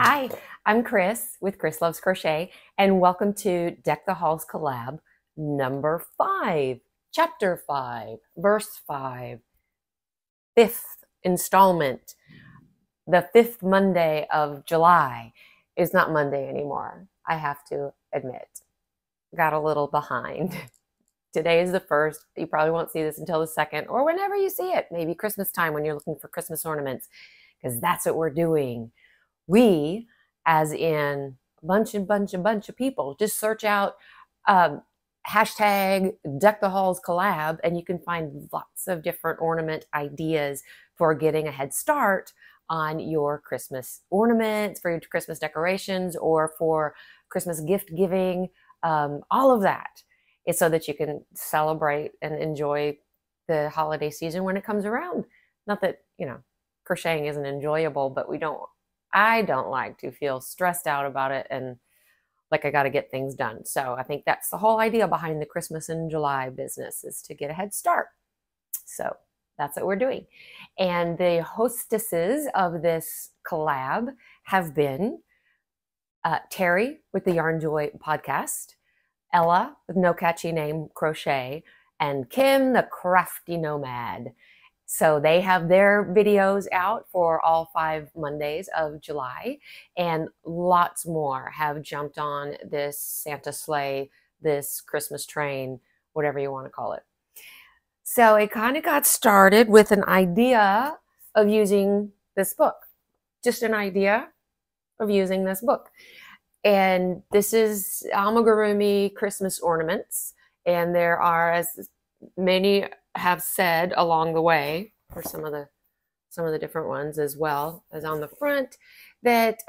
Hi, I'm Chris with Chris Loves Crochet, and welcome to Deck the Halls collab number 5, chapter 5, verse 5, 5th installment. The 5th Monday of July is not Monday anymore, I have to admit. Got a little behind. Today is the 1st. You probably won't see this until the 2nd, or whenever you see it, maybe Christmas time when you're looking for Christmas ornaments, because that's what we're doing. We, as in a bunch of people, just search out hashtag Deck the Halls collab, and you can find lots of different ornament ideas for getting a head start on your Christmas ornaments, for your Christmas decorations, or for Christmas gift giving. All of that is so that you can celebrate and enjoy the holiday season when it comes around. Not that, crocheting isn't enjoyable, but I don't like to feel stressed out about it and like I got to get things done. So I think that's the whole idea behind the Christmas in July business, is to get a head start. So that's what we're doing. And the hostesses of this collab have been Terry with the Yarn Joy podcast, Ella with No Catchy Name Crochet, and Kim the Crafty Nomad. So they have their videos out for all 5 Mondays of July, and lots more have jumped on this Santa sleigh, this Christmas train, whatever you want to call it. So it kind of got started with an idea of using this book, just an idea of using this book. And this is Amigurumi Christmas Ornaments, and there are, as many have said along the way, or some of the different ones as well as on the front, that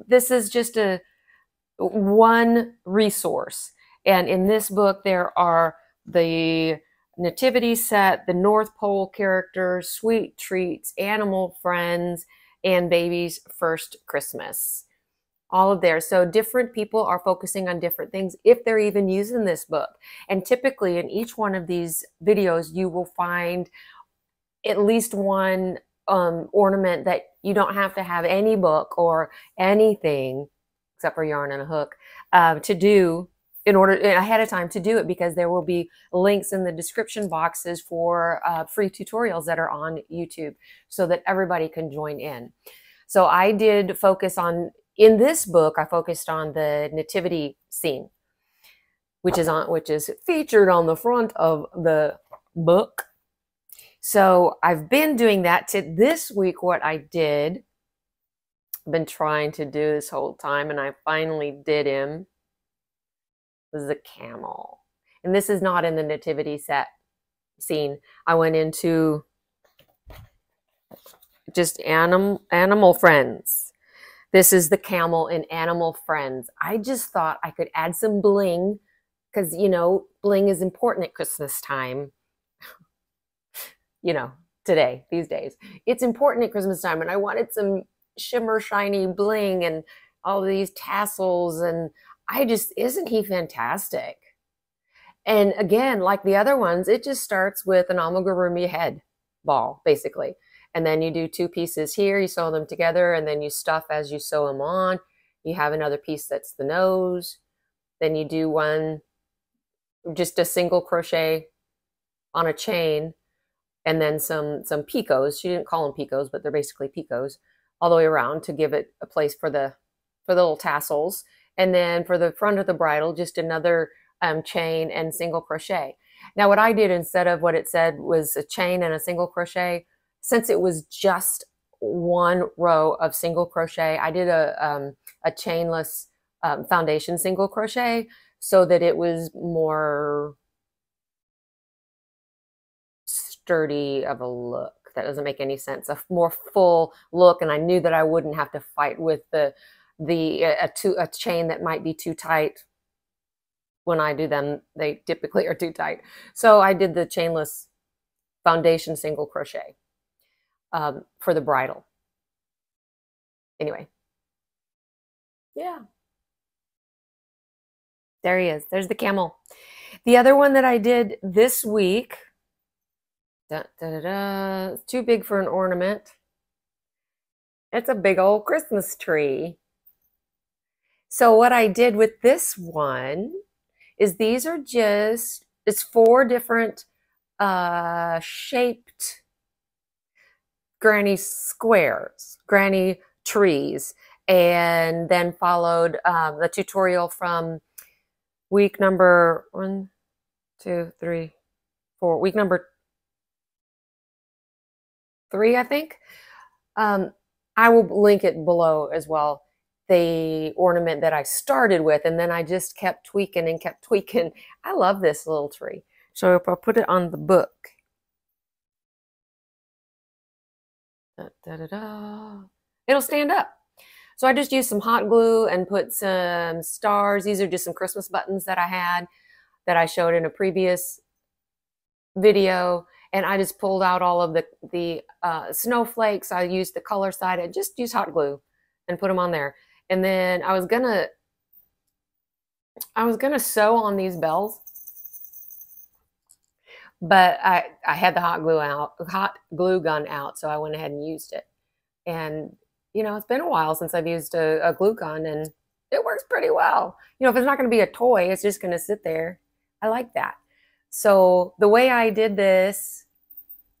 this is just one resource. And in this book there are the nativity set, the North Pole characters, sweet treats, animal friends, and baby's first Christmas. All of there. So different people are focusing on different things if they're even using this book. And typically in each one of these videos, you will find at least one ornament that you don't have to have any book or anything except for yarn and a hook to do in order ahead of time to do it, because there will be links in the description boxes for free tutorials that are on YouTube so that everybody can join in. So I did focus on, in this book, I focused on the nativity scene, which is featured on the front of the book. So I've been doing that. This week, what I did, I've been trying to do this whole time, and I finally did him, was the camel. And this is not in the nativity set scene. I went into just animal friends. This is the camel in Animal Friends. I just thought I could add some bling because, bling is important at Christmas time. Today, these days. It's important at Christmas time, and I wanted some shimmer, shiny bling and all these tassels, and isn't he fantastic? And again, like the other ones, it just starts with an amigurumi head ball, basically. And then you do 2 pieces here, you sew them together, and then you stuff as you sew them on. You have another piece that's the nose. Then you do one, just a single crochet on a chain, and then some picots. She didn't call them picots, but they're basically picots all the way around to give it a place for the little tassels. And then for the front of the bridle, just another chain and single crochet. Now what I did, instead of what it said was a chain and a single crochet, since it was just one row of single crochet, I did a chainless foundation single crochet so that it was more sturdy of a look. That doesn't make any sense. A more full look, and I knew that I wouldn't have to fight with a chain that might be too tight. When I do them, they typically are too tight. So I did the chainless foundation single crochet for the bridle. Anyway, yeah. There he is. There's the camel. The other one that I did this week, it's too big for an ornament. It's a big old Christmas tree. So what I did with this one is these are just, it's 4 different shaped granny squares, granny trees, and then followed the tutorial from week number 1, 2, 3, 4, week number 3, I think. I will link it below as well, the ornament that I started with, and then I just kept tweaking and kept tweaking. I love this little tree. So if I put it on the book, it'll stand up. So I just used some hot glue and put some stars. These are just some Christmas buttons that I had that I showed in a previous video. And I just pulled out all of the snowflakes. I used the color side. I just used hot glue and put them on there. And then I was gonna sew on these bells, but I had the hot glue gun out, so I went ahead and used it. And you know, it's been a while since I've used a glue gun, and it works pretty well. You know, if it's not going to be a toy, it's just going to sit there. I like that. So the way I did this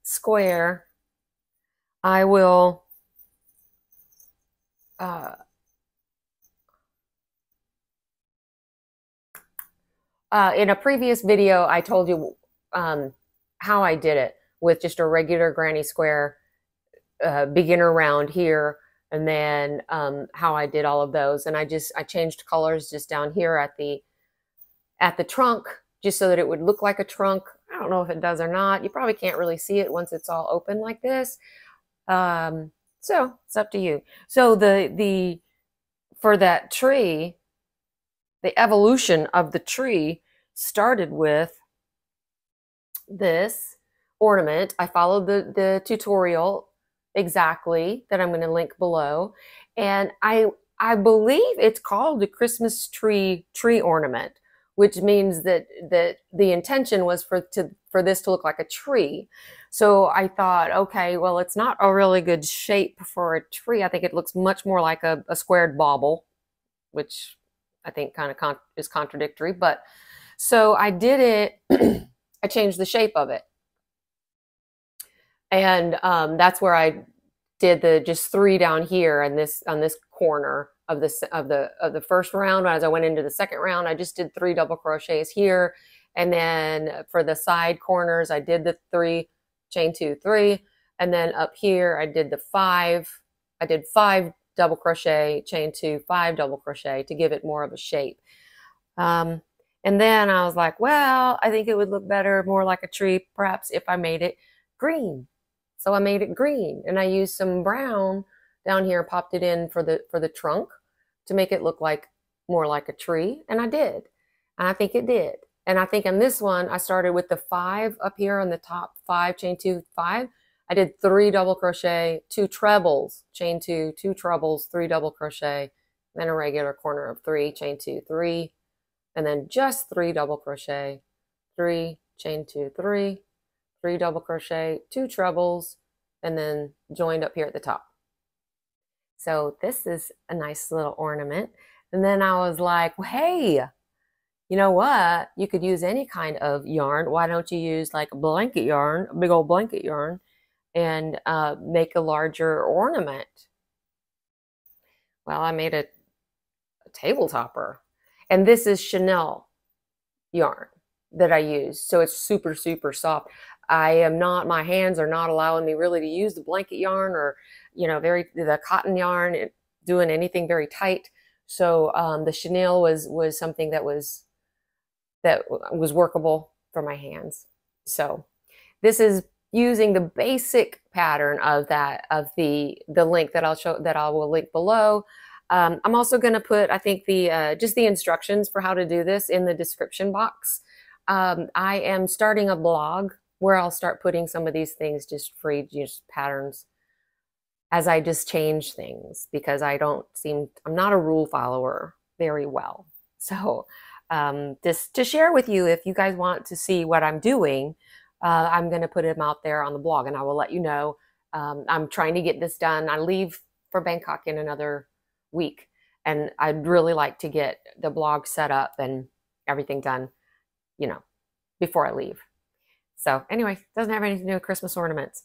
square, I will in a previous video, I told you how I did it with just a regular granny square beginner round here, and then how I did all of those. And I changed colors just down here at the trunk, just so that it would look like a trunk. I don't know if it does or not. You probably can't really see it once it's all open like this. So it's up to you. So for that tree, the evolution of the tree started with this ornament. I followed the tutorial exactly that I'm going to link below, and I believe it's called the Christmas tree ornament, which means that the intention was for this to look like a tree. So I thought, okay, well, it's not a really good shape for a tree. I think it looks much more like a squared bauble, which I think kind of is contradictory. But so I did it. I changed the shape of it, and that's where I did the just 3 down here and on this corner of the first round. As I went into the second round, I just did 3 double crochets here, and then for the side corners, I did the 3 chain 2, 3, and then up here I did the 5. I did 5 double crochet, chain 2, 5 double crochet to give it more of a shape. And then I was like, well, I think it would look better, more like a tree, perhaps if I made it green. So I made it green, and I used some brown down here, popped it in for the trunk to make it look like more like a tree, and I did. And I think it did. And I think in this one, I started with the 5 up here on the top, 5, chain 2, 5. I did 3 double crochet, 2 trebles, chain 2, 2 trebles, 3 double crochet, then a regular corner of 3, chain 2, 3, and then just 3 double crochet, 3, chain 2, 3, 3 double crochet, 2 trebles, and then joined up here at the top. So this is a nice little ornament. And then I was like, well, hey, you know what? You could use any kind of yarn. Why don't you use like a blanket yarn, a big old blanket yarn, and make a larger ornament? Well, I made a table topper. And this is Chanel yarn that I use. So it's super, super soft. My hands are not allowing me really to use the blanket yarn or, you know, the cotton yarn, doing anything very tight. So the chenille was something that was workable for my hands. So this is using the basic pattern of the link that I will link below. I'm also going to put, I think, just the instructions for how to do this in the description box. I am starting a blog where I'll start putting some of these things just free, just patterns, as I just change things, because I'm not a rule follower very well. So just to share with you, if you guys want to see what I'm doing, I'm going to put them out there on the blog, and I will let you know. I'm trying to get this done. I leave for Bangkok in another week. And I'd really like to get the blog set up and everything done, you know, before I leave. So anyway, doesn't have anything to do with Christmas ornaments.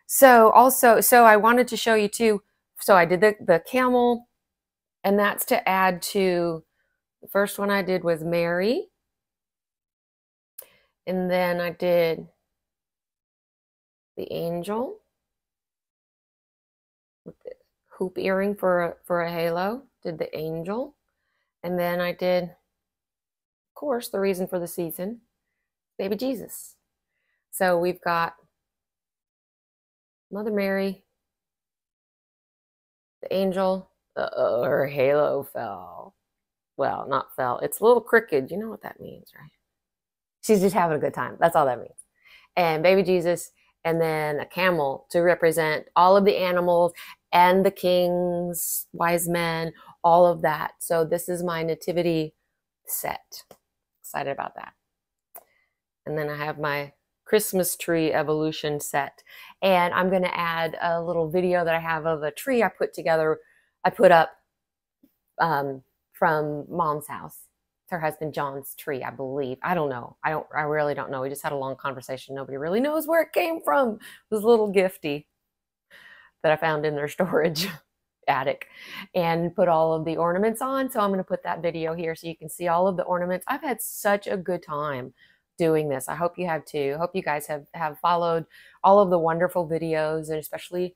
So also, so I wanted to show you too. So I did the camel, and that's to add to, the first one I did was Mary. And then I did the angel with the hoop earring for a halo, did the angel. And then I did, of course, the reason for the season, baby Jesus. So we've got Mother Mary, the angel, her halo fell. Well, not fell. It's a little crooked. You know what that means, right? She's just having a good time. That's all that means. And baby Jesus, and then a camel to represent all of the animals and the kings, wise men, all of that. So this is my nativity set. Excited about that. And then I have my Christmas tree evolution set. And I'm going to add a little video that I have of a tree I put together, I put up from Mom's house. It's her husband John's tree, I believe. I don't know. I really don't know. We just had a long conversation. Nobody really knows where it came from. It was a little gifty that I found in their storage attic, and put all of the ornaments on. So I'm going to put that video here so you can see all of the ornaments. I've had such a good time doing this. I hope you have too. Hope you guys have followed all of the wonderful videos, and especially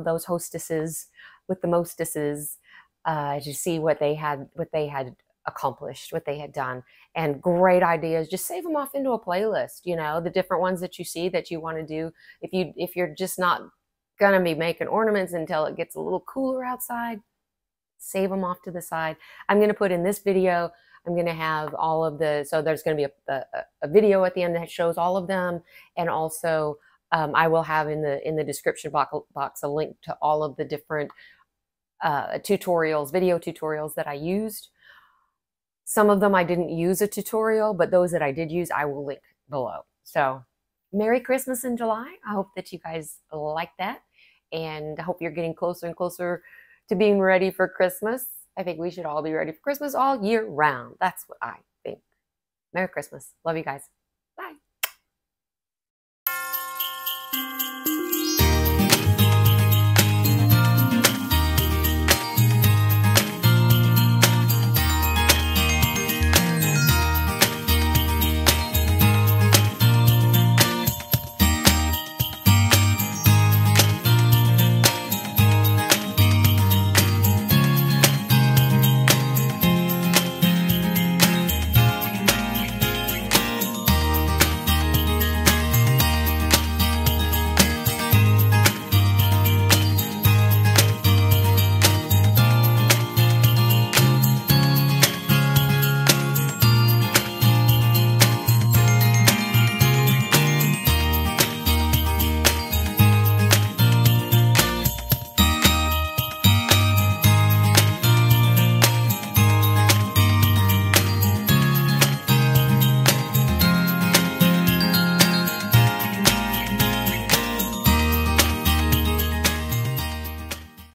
those hostesses with the mostesses, to see what they had accomplished, what they had done, and great ideas. Just save them off into a playlist, you know, the different ones that you see that you want to do. If you're just not gonna be making ornaments until it gets a little cooler outside, save them off to the side. I'm gonna put in this video, I'm gonna have all of the, so there's gonna be a video at the end that shows all of them, and also I will have in the description box a link to all of the different tutorials, video tutorials that I used. Some of them I didn't use a tutorial, but those that I did use, I will link below. So Merry Christmas in July. I hope that you guys like that, and I hope you're getting closer and closer to being ready for Christmas. I think we should all be ready for Christmas all year round. That's what I think. Merry Christmas. Love you guys.